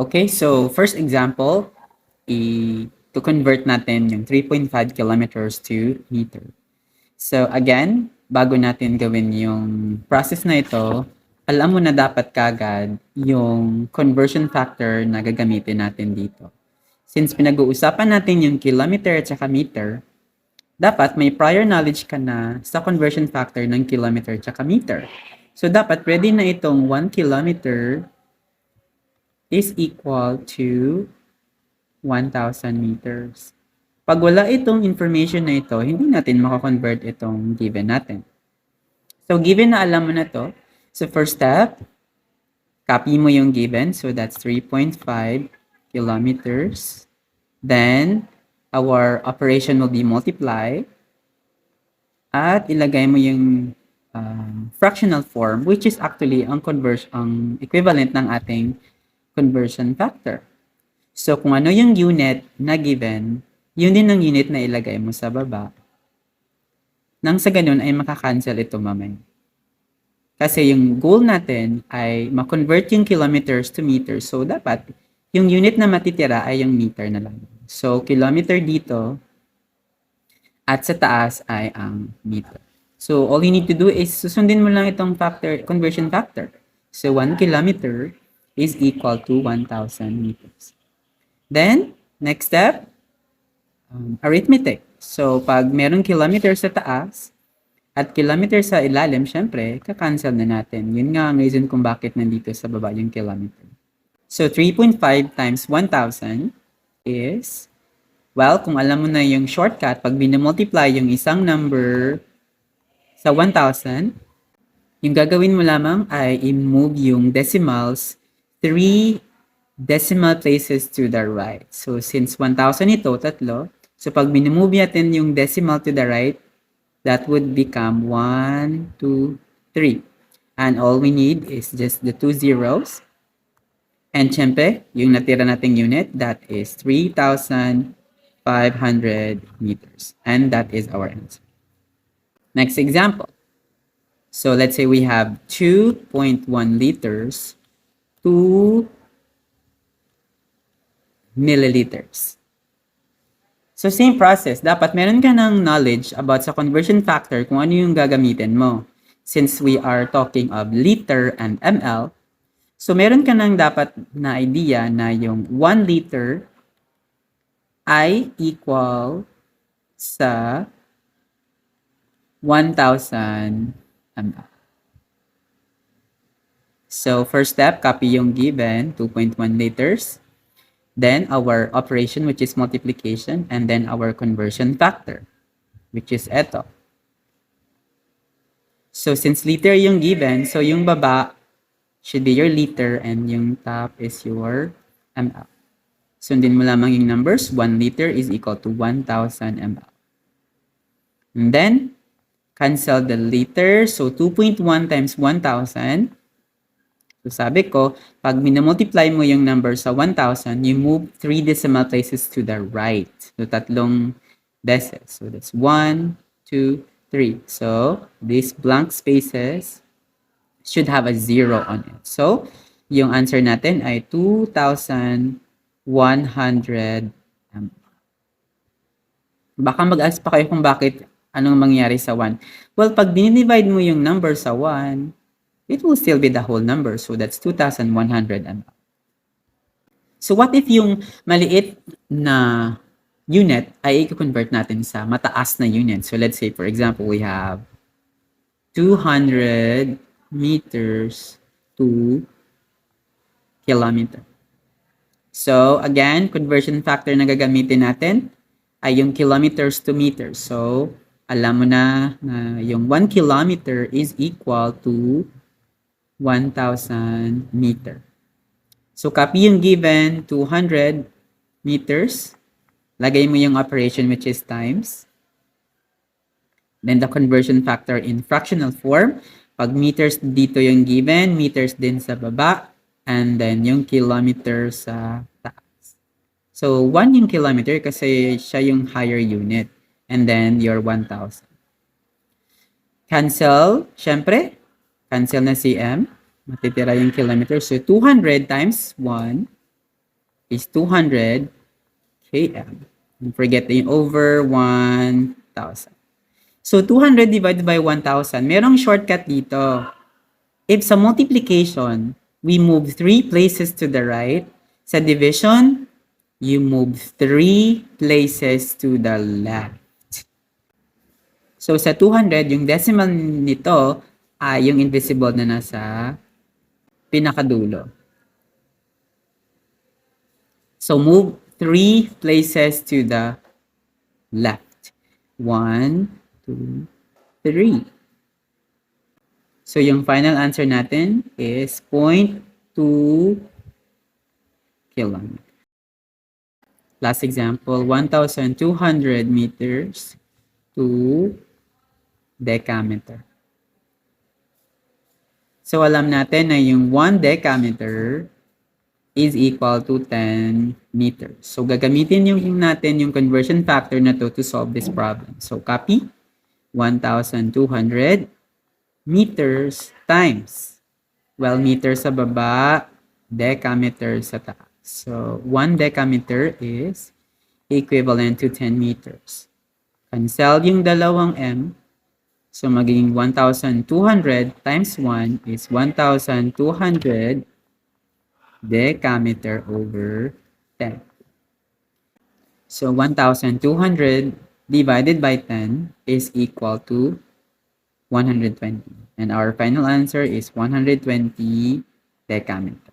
Okay, so first example, to convert natin yung 3.5 kilometers to meter. So again, bago natin gawin yung process na ito, alam mo na dapat kagad yung conversion factor na gagamitin natin dito. Since pinag-uusapan natin yung kilometer at saka meter, dapat may prior knowledge ka na sa conversion factor ng kilometer at saka meter. So dapat ready na itong 1 kilometer is equal to 1,000 meters. Pag wala itong information na ito, hindi natin makakonvert itong given natin. So, given na alam mo na to, so first step, copy mo yung given. So, that's 3.5 kilometers. Then, our operation will be multiply. At ilagay mo yung fractional form, which is actually ang equivalent ng ating conversion factor. So, kung ano yung unit na given, yun din ang unit na ilagay mo sa baba. Nang sa ganun ay makakancel ito mamaya. Kasi yung goal natin ay ma-convert yung kilometers to meters. So, dapat yung unit na matitira ay yung meter na lang. So, kilometer dito at sa taas ay ang meter. So, all you need to do is susundin mo lang itong conversion factor. So, 1 kilometer is equal to 1,000 meters. Then, next step, arithmetic. So, pag merong kilometer sa taas at kilometer sa ilalim, syempre, kakancel na natin. Yun nga ang reason kung bakit nandito sa baba yung kilometer. So, 3.5 times 1,000 is, well, kung alam mo na yung shortcut, pag binimultiply yung isang number sa 1,000, yung gagawin mo lamang ay i-move yung decimals 3 decimal places to the right. So, since 1,000 ito, tatlo, so pag minimove natin yung decimal to the right, that would become 1, 2, 3. And all we need is just the 2 zeros. And syempre, yung natira nating unit, that is 3,500 meters. And that is our answer. Next example. So let's say we have 2.1 liters, 2 milliliters. So same process, dapat meron ka ng knowledge about sa conversion factor kung ano yung gagamitin mo. Since we are talking of liter and ml, so meron ka ng dapat na idea na yung 1 liter ay equal sa 1,000 ml. So first step, copy yung given, 2.1 liters. Then our operation, which is multiplication, and then our conversion factor, which is eto. So since liter yung given, so yung baba should be your liter and yung top is your ml. Sundin mo lamang yung numbers. 1 liter is equal to 1,000 ml. And then, cancel the liter. So 2.1 times 1,000. So sabi ko, pag minamultiply mo yung number sa 1,000, you move 3 decimal places to the right. So tatlong beses. So that's 1, 2, 3. So these blank spaces should have a 0 on it. So yung answer natin ay 2,100 ml. Baka mag-ask pa kayo kung bakit anong mangyari sa 1. Well, pag dinivide mo yung number sa 1, it will still be the whole number. So that's 2,100 ml. So what if yung maliit na unit ay i-convert natin sa mataas na unit? So let's say, for example, we have 200 meters to kilometer. So again, conversion factor na gagamitin natin ay yung kilometers to meters. So alam mo na yung 1 kilometer is equal to 1,000 meter. So, copy yung given 200 meters. Lagay mo yung operation which is times. Then the conversion factor in fractional form. Pag meters dito yung given, meters din sa baba. And then yung kilometer sa taas. So, 1 yung kilometer kasi siya yung higher unit. And then your 1,000. Cancel, syempre. Cancel na cm. Matitira yung kilometer. So, 200 times 1 is 200 km. Don't forget the over 1,000. So, 200 divided by 1,000. Merong shortcut dito. If sa multiplication, we move 3 places to the right, sa division, you move 3 places to the left. So, sa 200, yung decimal nito ay yung invisible na nasa pinakadulo. So, move 3 places to the left. 1, 2, 3. So, yung final answer natin is 0.2 kilometers. Last example, 1,200 meters to decameter. So, alam natin na yung 1 decameter is equal to 10 meters. So, gagamitin natin yung conversion factor na to solve this problem. So, copy 1,200 meters times, well, meters sa baba, decameter sa taas. So, 1 decameter is equivalent to 10 meters. Cancel yung dalawang m. So, magiging 1,200 times 1 is 1,200 decameter over 10. So, 1,200 divided by 10 is equal to 120. And our final answer is 120 decameter.